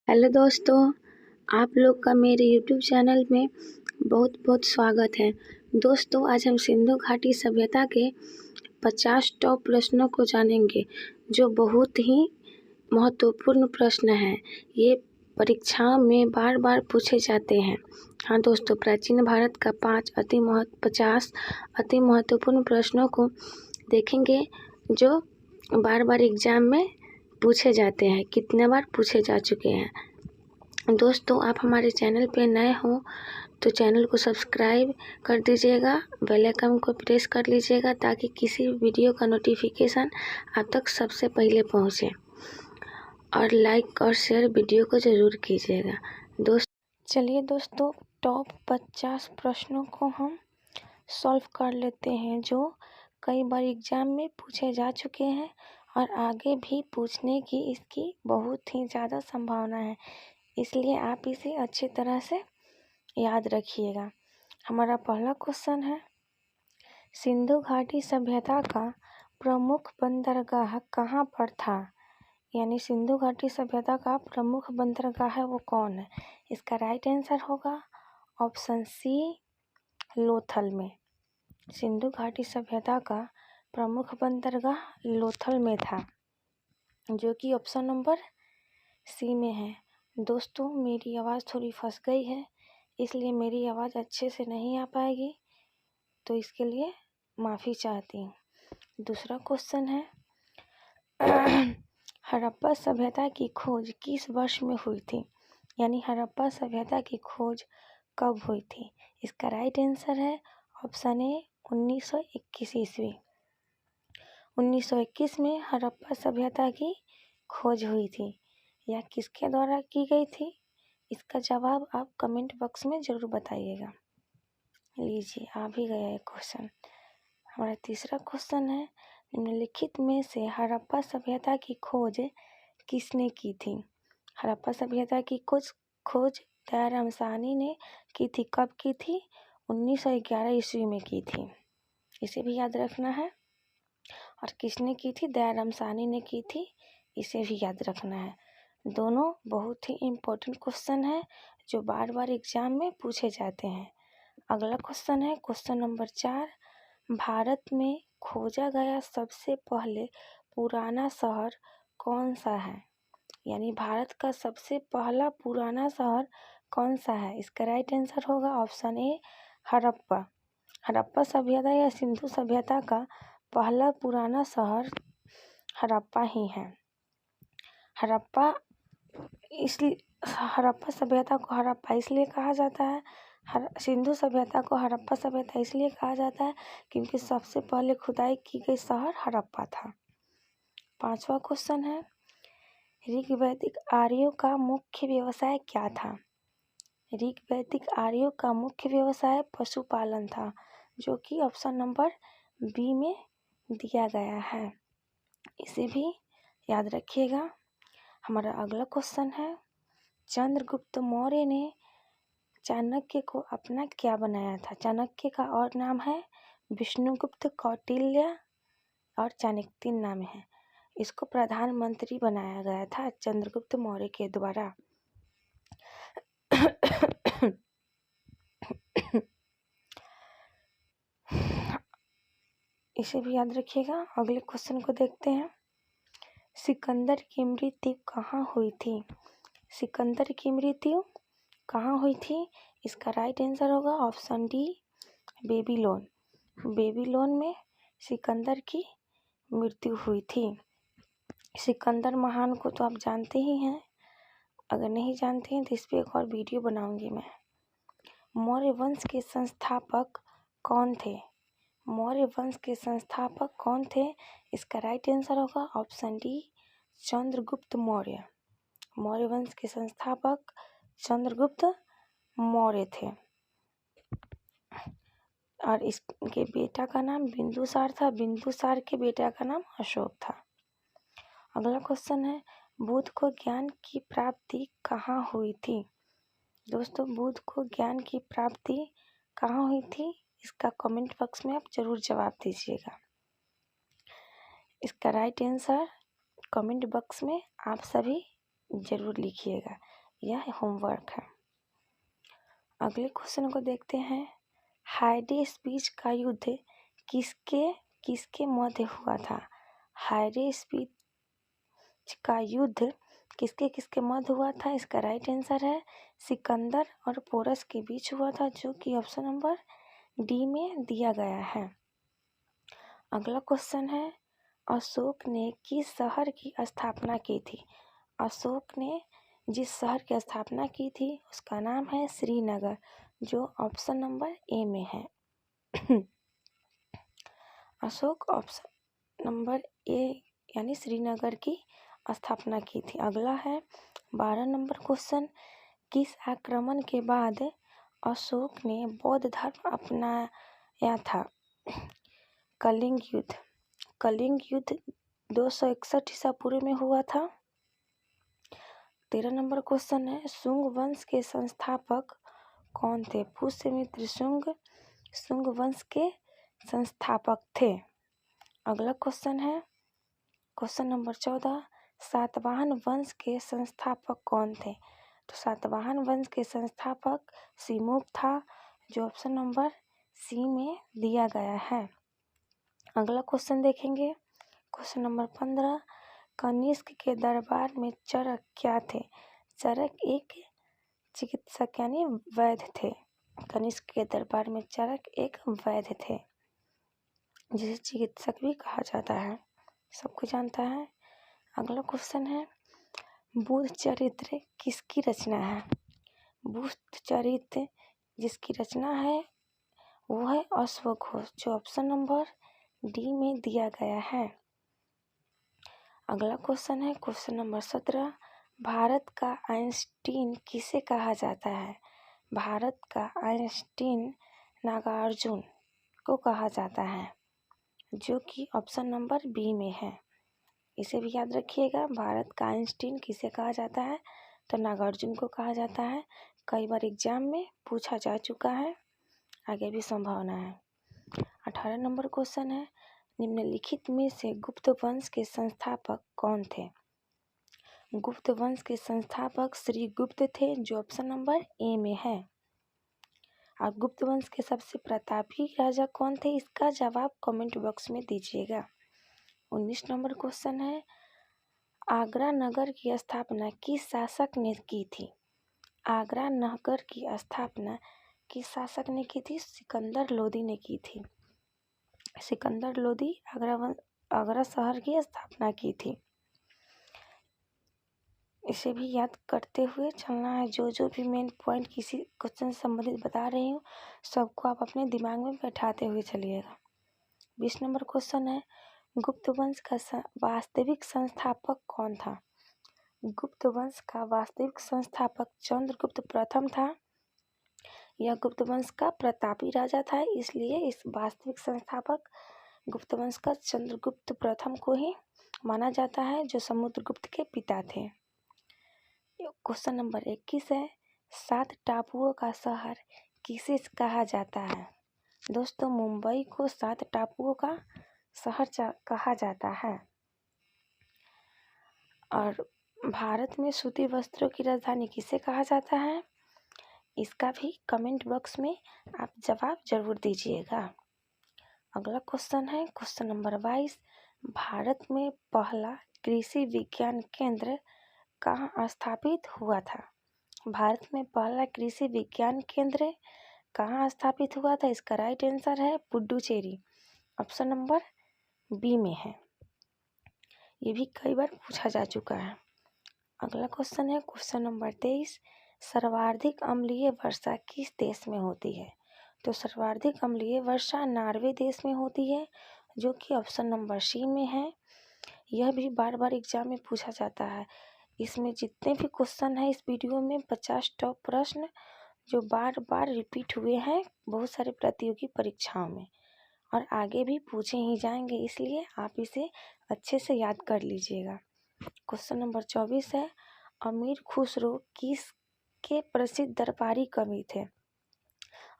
Hello दोस्तों, आप लोग का मेरे यूट्यूब चैनल में बहुत बहुत स्वागत है। दोस्तों, आज हम सिंधु घाटी सभ्यता के 50 टॉप प्रश्नों को जानेंगे, जो बहुत ही महत्वपूर्ण प्रश्न हैं। ये परीक्षाओं में बार बार पूछे जाते हैं। हाँ दोस्तों, प्राचीन भारत का 50 अति महत्वपूर्ण प्रश्नों को देखेंगे, जो बार बार एग्जाम में पूछे जाते हैं। कितने बार पूछे जा चुके हैं। दोस्तों, आप हमारे चैनल पे नए हो तो चैनल को सब्सक्राइब कर दीजिएगा, बेल आइकन को प्रेस कर लीजिएगा, ताकि किसी वीडियो का नोटिफिकेशन आप तक सबसे पहले पहुंचे। और लाइक और शेयर वीडियो को ज़रूर कीजिएगा। चलिए दोस्तों, टॉप 50 प्रश्नों को हम सॉल्व कर लेते हैं, जो कई बार एग्जाम में पूछे जा चुके हैं और आगे भी पूछने की इसकी बहुत ही ज़्यादा संभावना है। इसलिए आप इसे अच्छी तरह से याद रखिएगा। हमारा पहला क्वेश्चन है, सिंधु घाटी सभ्यता का प्रमुख बंदरगाह कहाँ पर था? यानी सिंधु घाटी सभ्यता का प्रमुख बंदरगाह है वो कौन है? इसका राइट आंसर होगा ऑप्शन सी, लोथल में। सिंधु घाटी सभ्यता का प्रमुख बंदरगाह लोथल में था, जो कि ऑप्शन नंबर सी में है। दोस्तों, मेरी आवाज़ थोड़ी फंस गई है, इसलिए मेरी आवाज़ अच्छे से नहीं आ पाएगी, तो इसके लिए माफ़ी चाहती हूँ। दूसरा क्वेश्चन है, हड़प्पा सभ्यता की खोज किस वर्ष में हुई थी? यानी हड़प्पा सभ्यता की खोज कब हुई थी? इसका राइट आंसर है ऑप्शन ए, 1921 ईस्वी। 1921 में हड़प्पा सभ्यता की खोज हुई थी। यह किसके द्वारा की गई थी? इसका जवाब आप कमेंट बॉक्स में ज़रूर बताइएगा। लीजिए, आ भी गया एक क्वेश्चन। हमारा तीसरा क्वेश्चन है, निम्नलिखित में से हड़प्पा सभ्यता की खोज किसने की थी? हड़प्पा सभ्यता की खोज दयाराम साहनी ने की थी। कब की थी? 1911 ईस्वी में की थी। इसे भी याद रखना है। और किसने की थी? दयाराम साहनी ने की थी। इसे भी याद रखना है। दोनों बहुत ही इम्पोर्टेंट क्वेश्चन है, जो बार बार एग्जाम में पूछे जाते हैं। अगला क्वेश्चन है क्वेश्चन नंबर 4, भारत में खोजा गया सबसे पहले पुराना शहर कौन सा है? यानी भारत का सबसे पहला पुराना शहर कौन सा है? इसका राइट आंसर होगा ऑप्शन ए, हड़प्पा। हड़प्पा सभ्यता या सिंधु सभ्यता का पहला पुराना शहर हड़प्पा ही है। हड़प्पा सभ्यता को हड़प्पा इसलिए कहा जाता है, सिंधु सभ्यता को हड़प्पा सभ्यता इसलिए कहा जाता है क्योंकि सबसे पहले खुदाई की गई शहर हड़प्पा था। पांचवा क्वेश्चन है, ऋग्वैदिक आर्यों का मुख्य व्यवसाय क्या था? ऋग्वैदिक आर्यों का मुख्य व्यवसाय पशुपालन था, जो कि ऑप्शन नंबर बी में दिया गया है। इसे भी याद रखिएगा। हमारा अगला क्वेश्चन है, चंद्रगुप्त मौर्य ने चाणक्य को अपना क्या बनाया था? चाणक्य का और नाम है विष्णुगुप्त, कौटिल्य और चाणक्य, 3 नाम है। इसको प्रधानमंत्री बनाया गया था चंद्रगुप्त मौर्य के द्वारा। इसे भी याद रखिएगा। अगले क्वेश्चन को देखते हैं, सिकंदर की मृत्यु कहाँ हुई थी? सिकंदर की मृत्यु कहाँ हुई थी? इसका राइट आंसर होगा ऑप्शन डी, बेबीलोन। बेबीलोन में सिकंदर की मृत्यु हुई थी। सिकंदर महान को तो आप जानते ही हैं। अगर नहीं जानते हैं तो इस पर एक और वीडियो बनाऊंगी मैं। मौर्य वंश के संस्थापक कौन थे? मौर्य वंश के संस्थापक कौन थे? इसका राइट आंसर होगा ऑप्शन डी, चंद्रगुप्त मौर्य। मौर्य वंश के संस्थापक चंद्रगुप्त मौर्य थे और इसके बेटा का नाम बिंदुसार था। बिंदुसार के बेटा का नाम अशोक था। अगला क्वेश्चन है, बुद्ध को ज्ञान की प्राप्ति कहाँ हुई थी? दोस्तों, बुद्ध को ज्ञान की प्राप्ति कहाँ हुई थी? इसका कमेंट बॉक्स में आप जरूर जवाब दीजिएगा। इसका राइट आंसर कमेंट बॉक्स में आप सभी जरूर लिखिएगा। यह होमवर्क है। अगले क्वेश्चन को देखते हैं। हाइडे स्पीच का युद्ध किसके मध्य हुआ था? हाइडे स्पीच का युद्ध किसके मध्य हुआ था? इसका राइट आंसर है सिकंदर और पोरस के बीच हुआ था, जो कि ऑप्शन नंबर डी में दिया गया है। अगला क्वेश्चन है, अशोक ने किस शहर की स्थापना की थी? अशोक ने जिस शहर की स्थापना की थी उसका नाम है श्रीनगर, जो ऑप्शन नंबर ए में है। अशोक ऑप्शन नंबर ए यानी श्रीनगर की स्थापना की थी। अगला है 12 नंबर क्वेश्चन, किस आक्रमण के बाद अशोक ने बौद्ध धर्म अपनाया था? कलिंग युद्ध। कलिंग युद्ध 261 ईसा पूर्व में हुआ था। 13 नंबर क्वेश्चन है, शुंग वंश के संस्थापक कौन थे? पुष्यमित्र शुंग वंश के संस्थापक थे। अगला क्वेश्चन है क्वेश्चन नंबर 14, सातवाहन वंश के संस्थापक कौन थे? तो सातवाहन वंश के संस्थापक सिमुक था, जो ऑप्शन नंबर सी में दिया गया है। अगला क्वेश्चन देखेंगे, क्वेश्चन नंबर 15, कनिष्क के दरबार में चरक क्या थे? चरक एक चिकित्सक यानी वैद्य थे। कनिष्क के दरबार में चरक एक वैद्य थे, जिसे चिकित्सक भी कहा जाता है, सबको जानता है। अगला क्वेश्चन है, बुद्ध चरित्र किसकी रचना है? बुद्ध चरित्र जिसकी रचना है वो है अश्वघोष, जो ऑप्शन नंबर डी में दिया गया है। अगला क्वेश्चन है क्वेश्चन नंबर 17, भारत का आइंस्टीन किसे कहा जाता है? भारत का आइंस्टीन नागार्जुन को कहा जाता है, जो कि ऑप्शन नंबर बी में है। इसे भी याद रखिएगा, भारत का आइंस्टीन किसे कहा जाता है? तो नागार्जुन को कहा जाता है। कई बार एग्जाम में पूछा जा चुका है, आगे भी संभावना है। 18 नंबर क्वेश्चन है, निम्नलिखित में से गुप्त वंश के संस्थापक कौन थे? गुप्त वंश के संस्थापक श्री गुप्त थे, जो ऑप्शन नंबर ए में है। और गुप्त वंश के सबसे प्रतापी राजा कौन थे? इसका जवाब कमेंट बॉक्स में दीजिएगा। 19 नंबर क्वेश्चन है, आगरा नगर की स्थापना किस शासक ने की थी? आगरा नगर की स्थापना किस शासक ने की थी? सिकंदर लोदी ने की थी। सिकंदर लोदी आगरा शहर की स्थापना की थी। इसे भी याद करते हुए चलना है। जो भी मेन पॉइंट किसी क्वेश्चन से संबंधित बता रही हूँ, सबको आप अपने दिमाग में बैठाते हुए चलिएगा। 20 नंबर क्वेश्चन है, गुप्त वंश का वास्तविक संस्थापक कौन था? गुप्त वंश का वास्तविक संस्थापक चंद्रगुप्त प्रथम था। यह गुप्त वंश का प्रतापी राजा था, इसलिए इस वास्तविक संस्थापक गुप्त वंश का चंद्रगुप्त प्रथम को ही माना जाता है, जो समुद्रगुप्त के पिता थे। क्वेश्चन नंबर 21 है, 7 टापुओं का शहर किसे कहा जाता है? दोस्तों, मुंबई को 7 टापुओं का शहर कहा जाता है। और भारत में सूती वस्त्रों की राजधानी किसे कहा जाता है? इसका भी कमेंट बॉक्स में आप जवाब जरूर दीजिएगा। अगला क्वेश्चन है क्वेश्चन नंबर 22, भारत में पहला कृषि विज्ञान केंद्र कहाँ स्थापित हुआ था? भारत में पहला कृषि विज्ञान केंद्र कहाँ स्थापित हुआ था? इसका राइट आंसर है पुडुचेरी, ऑप्शन नंबर बी में है। ये भी कई बार पूछा जा चुका है। अगला क्वेश्चन है क्वेश्चन नंबर 23, सर्वाधिक अम्लीय वर्षा किस देश में होती है? तो सर्वाधिक अम्लीय वर्षा नॉर्वे देश में होती है, जो कि ऑप्शन नंबर सी में है। यह भी बार बार एग्जाम में पूछा जाता है। इसमें जितने भी क्वेश्चन हैं इस वीडियो में 50 टॉप प्रश्न जो बार बार रिपीट हुए हैं बहुत सारे प्रतियोगी परीक्षाओं में, और आगे भी पूछे ही जाएंगे, इसलिए आप इसे अच्छे से याद कर लीजिएगा। क्वेश्चन नंबर 24 है, अमीर खुसरो किसके प्रसिद्ध दरबारी कवि थे?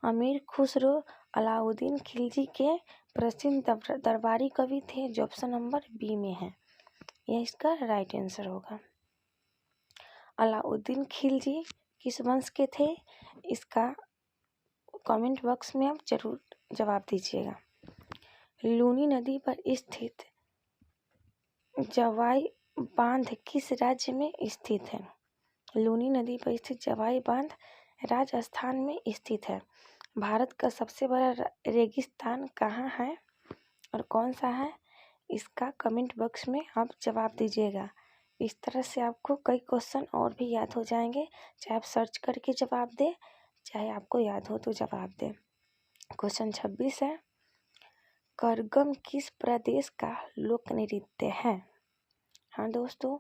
अमीर खुसरो अलाउद्दीन खिलजी के प्रसिद्ध दरबारी कवि थे, जो ऑप्शन नंबर बी में है। यह इसका राइट आंसर होगा। अलाउद्दीन खिलजी किस वंश के थे? इसका कमेंट बॉक्स में आप जरूर जवाब दीजिएगा। लूनी नदी पर स्थित जवाई बांध किस राज्य में स्थित है? लूनी नदी पर स्थित जवाई बांध राजस्थान में स्थित है। भारत का सबसे बड़ा रेगिस्तान कहाँ है और कौन सा है? इसका कमेंट बॉक्स में आप जवाब दीजिएगा। इस तरह से आपको कई क्वेश्चन और भी याद हो जाएंगे, चाहे आप सर्च करके जवाब दें, चाहे आपको याद हो तो जवाब दें। क्वेश्चन 26 है, करगम किस प्रदेश का लोक नृत्य है? हाँ दोस्तों,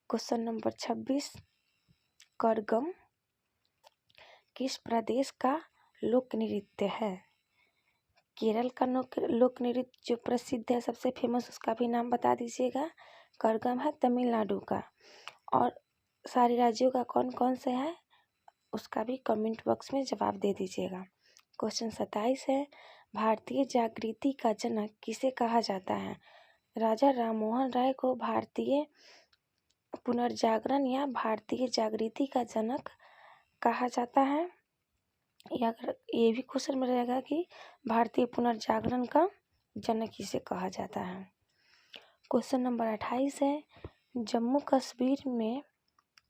क्वेश्चन नंबर 26, करगम किस प्रदेश का लोक नृत्य है? केरल का लोक नृत्य जो प्रसिद्ध है, सबसे फेमस, उसका भी नाम बता दीजिएगा। करगम है तमिलनाडु का। और सारे राज्यों का कौन कौन से है उसका भी कमेंट बॉक्स में जवाब दे दीजिएगा। क्वेश्चन 27 है, भारतीय जागृति का जनक किसे कहा जाता है? राजा राममोहन राय को भारतीय पुनर्जागरण या भारतीय जागृति का जनक कहा जाता है। या ये भी क्वेश्चन में रहेगा कि भारतीय पुनर्जागरण का जनक किसे कहा जाता है। क्वेश्चन नंबर 28 है, जम्मू कश्मीर में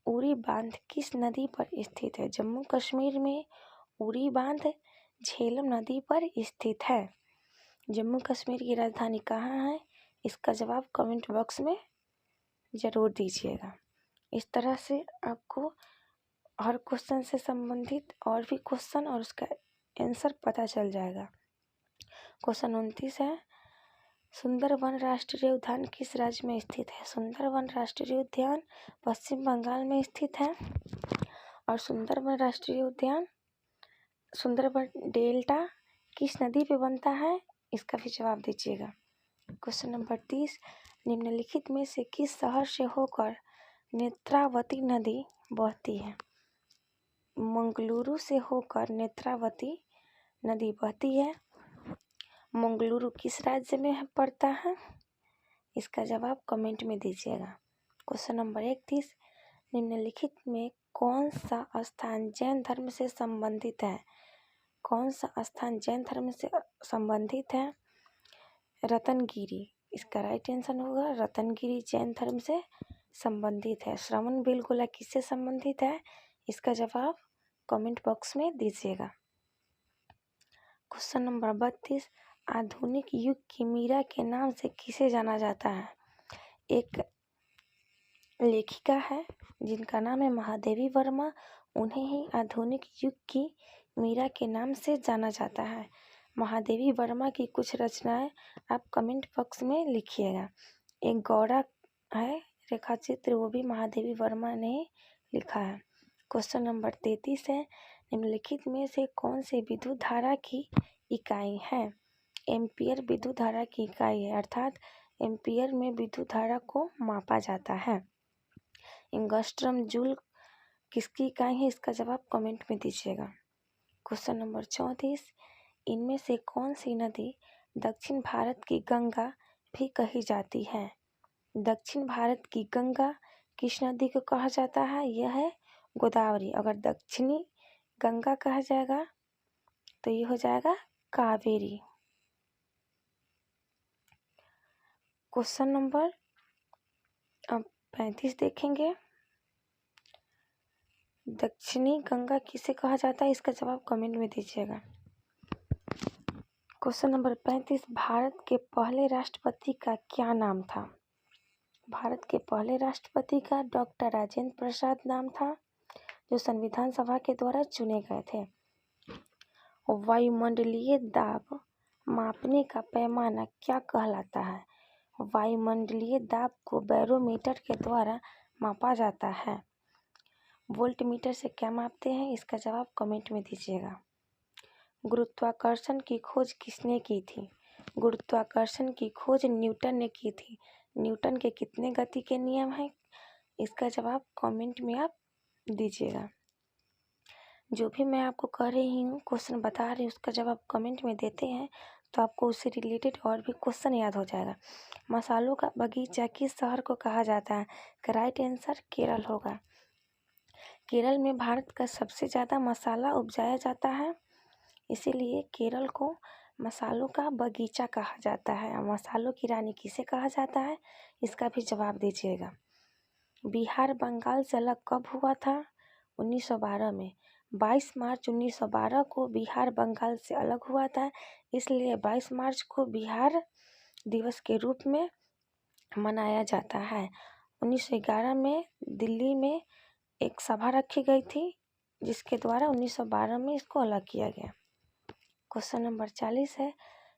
उरी बांध किस नदी पर स्थित है? जम्मू कश्मीर में उरी बांध झेलम नदी पर स्थित है। जम्मू कश्मीर की राजधानी कहाँ है? इसका जवाब कमेंट बॉक्स में ज़रूर दीजिएगा। इस तरह से आपको हर क्वेश्चन से संबंधित और भी क्वेश्चन और उसका आंसर पता चल जाएगा। क्वेश्चन 29 है, सुंदरवन राष्ट्रीय उद्यान किस राज्य में स्थित है? सुंदरवन राष्ट्रीय उद्यान पश्चिम बंगाल में स्थित है। और सुंदरवन राष्ट्रीय उद्यान, सुंदरवन डेल्टा किस नदी पे बनता है? इसका भी जवाब दीजिएगा। क्वेश्चन नंबर 30, निम्नलिखित में से किस शहर से होकर नेत्रावती नदी बहती है? मंगलुरु से होकर नेत्रावती नदी बहती है। मंगलुरु किस राज्य में पड़ता है? इसका जवाब कमेंट में दीजिएगा। क्वेश्चन नंबर 31, निम्नलिखित में कौन सा स्थान जैन धर्म से संबंधित है? कौन सा स्थान जैन धर्म से संबंधित है? रत्नगिरी। इसका राइट आंसर होगा रत्नगिरी जैन धर्म से संबंधित है। श्रवण बेलगोला किससे संबंधित है? इसका जवाब कमेंट बॉक्स में दीजिएगा। क्वेश्चन नंबर 32, आधुनिक युग की मीरा के नाम से किसे जाना जाता है? एक लेखिका है जिनका नाम है महादेवी वर्मा, उन्हें ही आधुनिक युग की मीरा के नाम से जाना जाता है। महादेवी वर्मा की कुछ रचनाएं आप कमेंट बॉक्स में लिखिएगा। एक गौड़ा है रेखा चित्र, वो भी महादेवी वर्मा ने लिखा है। क्वेश्चन नंबर 33 है, निम्नलिखित में से कौन से विद्युत धारा की इकाई है? एम्पियर विद्युत धारा की इकाई है, अर्थात एम्पियर में विद्युत धारा को मापा जाता है। एंगस्ट्रम जूल किसकी इकाई है? इसका जवाब कमेंट में दीजिएगा। क्वेश्चन नंबर 34, इनमें से कौन सी नदी दक्षिण भारत की गंगा भी कही जाती है? दक्षिण भारत की गंगा किस नदी को कहा जाता है? यह है गोदावरी। अगर दक्षिणी गंगा कहा जाएगा तो ये हो जाएगा कावेरी। क्वेश्चन नंबर 35 देखेंगे, दक्षिणी गंगा किसे कहा जाता है? इसका जवाब कमेंट में दीजिएगा। क्वेश्चन नंबर 35, भारत के पहले राष्ट्रपति का क्या नाम था? भारत के पहले राष्ट्रपति का डॉक्टर राजेंद्र प्रसाद नाम था, जो संविधान सभा के द्वारा चुने गए थे। वायुमंडलीय दाब मापने का पैमाना क्या कहलाता है? वायुमंडलीय दाब को बैरोमीटर के द्वारा मापा जाता है। वोल्टमीटर से क्या मापते हैं? इसका जवाब कमेंट में दीजिएगा। गुरुत्वाकर्षण की खोज किसने की थी? गुरुत्वाकर्षण की खोज न्यूटन ने की थी। न्यूटन के कितने गति के नियम हैं? इसका जवाब कमेंट में आप दीजिएगा। जो भी मैं आपको कह रही हूँ, क्वेश्चन बता रही हूँ, उसका जवाब कमेंट में देते हैं तो आपको उससे रिलेटेड और भी क्वेश्चन याद हो जाएगा। मसालों का बगीचा किस शहर को कहा जाता है? राइट आंसर केरल होगा। केरल में भारत का सबसे ज़्यादा मसाला उपजाया जाता है, इसीलिए केरल को मसालों का बगीचा कहा जाता है। मसालों की रानी किसे कहा जाता है, इसका भी जवाब दीजिएगा। बिहार बंगाल से अलग कब हुआ था? 1912 में। 22 मार्च 1912 को बिहार बंगाल से अलग हुआ था, इसलिए 22 मार्च को बिहार दिवस के रूप में मनाया जाता है। 1911 में दिल्ली में एक सभा रखी गई थी, जिसके द्वारा 1912 में इसको अलग किया गया। क्वेश्चन नंबर 40 है,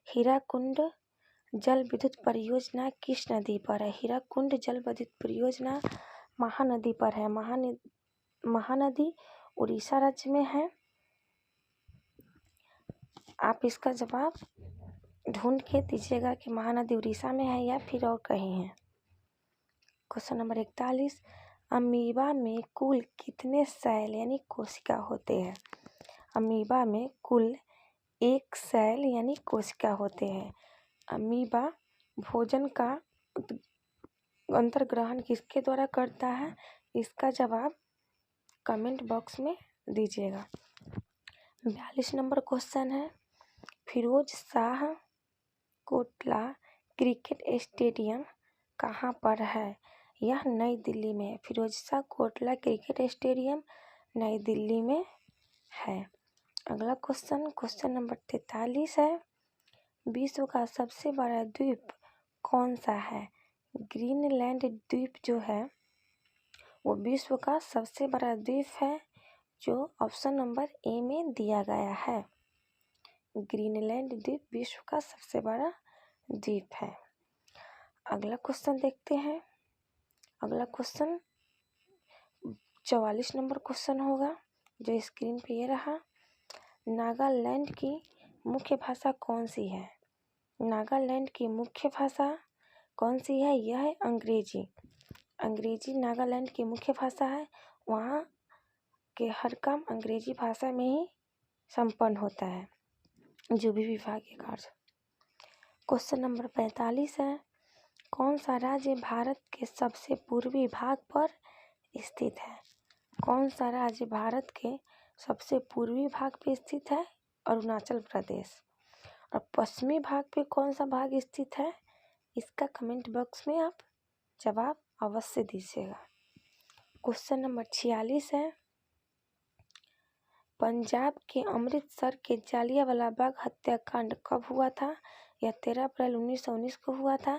हीराकुंड जल विद्युत परियोजना किस नदी पर है? हीराकुंड जल विद्युत परियोजना महानदी पर है। महानदी उड़ीसा राज्य में है। आप इसका जवाब ढूंढ के दीजिएगा कि महानदी उड़ीसा में है या फिर और कहीं है। क्वेश्चन नंबर 41, अमीबा में कुल कितने सेल यानी कोशिका होते हैं? अमीबा में कुल 1 सेल यानी कोशिका होते हैं। अमीबा भोजन का अंतर्ग्रहण किसके द्वारा करता है? इसका जवाब कमेंट बॉक्स में दीजिएगा। 42 नंबर क्वेश्चन है, फिरोज शाह कोटला क्रिकेट स्टेडियम कहाँ पर है? यह नई दिल्ली में है। फिरोज शाह कोटला क्रिकेट स्टेडियम नई दिल्ली में है। अगला क्वेश्चन नंबर 43 है, विश्व का सबसे बड़ा द्वीप कौन सा है? ग्रीनलैंड द्वीप जो है वो विश्व का सबसे बड़ा द्वीप है, जो ऑप्शन नंबर ए में दिया गया है। ग्रीनलैंड द्वीप विश्व का सबसे बड़ा द्वीप है। अगला क्वेश्चन देखते हैं। अगला क्वेश्चन 44 नंबर क्वेश्चन होगा, जो स्क्रीन पे ये रहा। नागालैंड की मुख्य भाषा कौन सी है? नागालैंड की मुख्य भाषा कौन सी है? यह है अंग्रेजी। अंग्रेजी नागालैंड की मुख्य भाषा है। वहाँ के हर काम अंग्रेजी भाषा में ही संपन्न होता है, जो भी विभागीय कार्य। क्वेश्चन नंबर 45 है, कौन सा राज्य भारत के सबसे पूर्वी भाग पर स्थित है? कौन सा राज्य भारत के सबसे पूर्वी भाग पे स्थित है? अरुणाचल प्रदेश। और पश्चिमी भाग पे कौन सा भाग स्थित है? इसका कमेंट बॉक्स में आप जवाब अवश्य दीजिएगा। क्वेश्चन नंबर 46 है, पंजाब के अमृतसर के जलियांवाला बाग हत्याकांड कब हुआ था? यह 13 अप्रैल 1919 को हुआ था।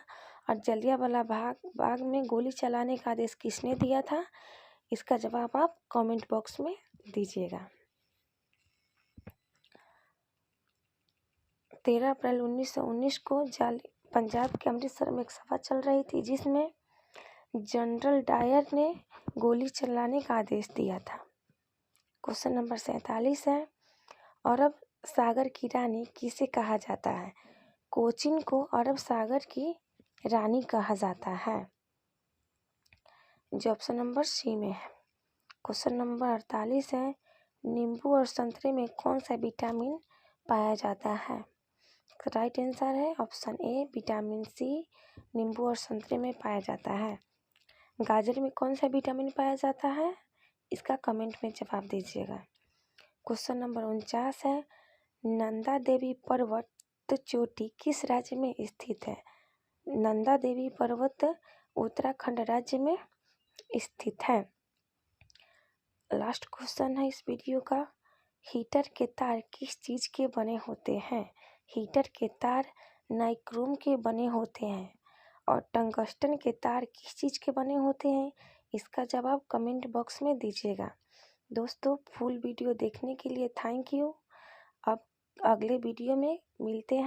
और जलियांवाला बाग में गोली चलाने का आदेश किसने दिया था? इसका जवाब आप कमेंट बॉक्स में दीजिएगा। 13 अप्रैल 1919 को पंजाब के अमृतसर में एक सभा चल रही थी, जिसमें जनरल डायर ने गोली चलाने का आदेश दिया था। क्वेश्चन नंबर 47 है, अरब सागर की रानी किसे कहा जाता है? कोचीन को अरब सागर की रानी कहा जाता है, जो ऑप्शन नंबर सी में है। क्वेश्चन नंबर 48 है, नींबू और संतरे में कौन सा विटामिन पाया जाता है? राइट आंसर है ऑप्शन ए, विटामिन सी नींबू और संतरे में पाया जाता है। गाजर में कौन सा विटामिन पाया जाता है? इसका कमेंट में जवाब दीजिएगा। क्वेश्चन नंबर 49 है, नंदा देवी पर्वत चोटी किस राज्य में स्थित है? नंदा देवी पर्वत उत्तराखंड राज्य में स्थित है। लास्ट क्वेश्चन है इस वीडियो का, हीटर के तार किस चीज़ के बने होते हैं? हीटर के तार नाइक्रोम के बने होते हैं। और टंगस्टन के तार किस चीज़ के बने होते हैं? इसका जवाब कमेंट बॉक्स में दीजिएगा। दोस्तों, फुल वीडियो देखने के लिए थैंक यू। अब अगले वीडियो में मिलते हैं।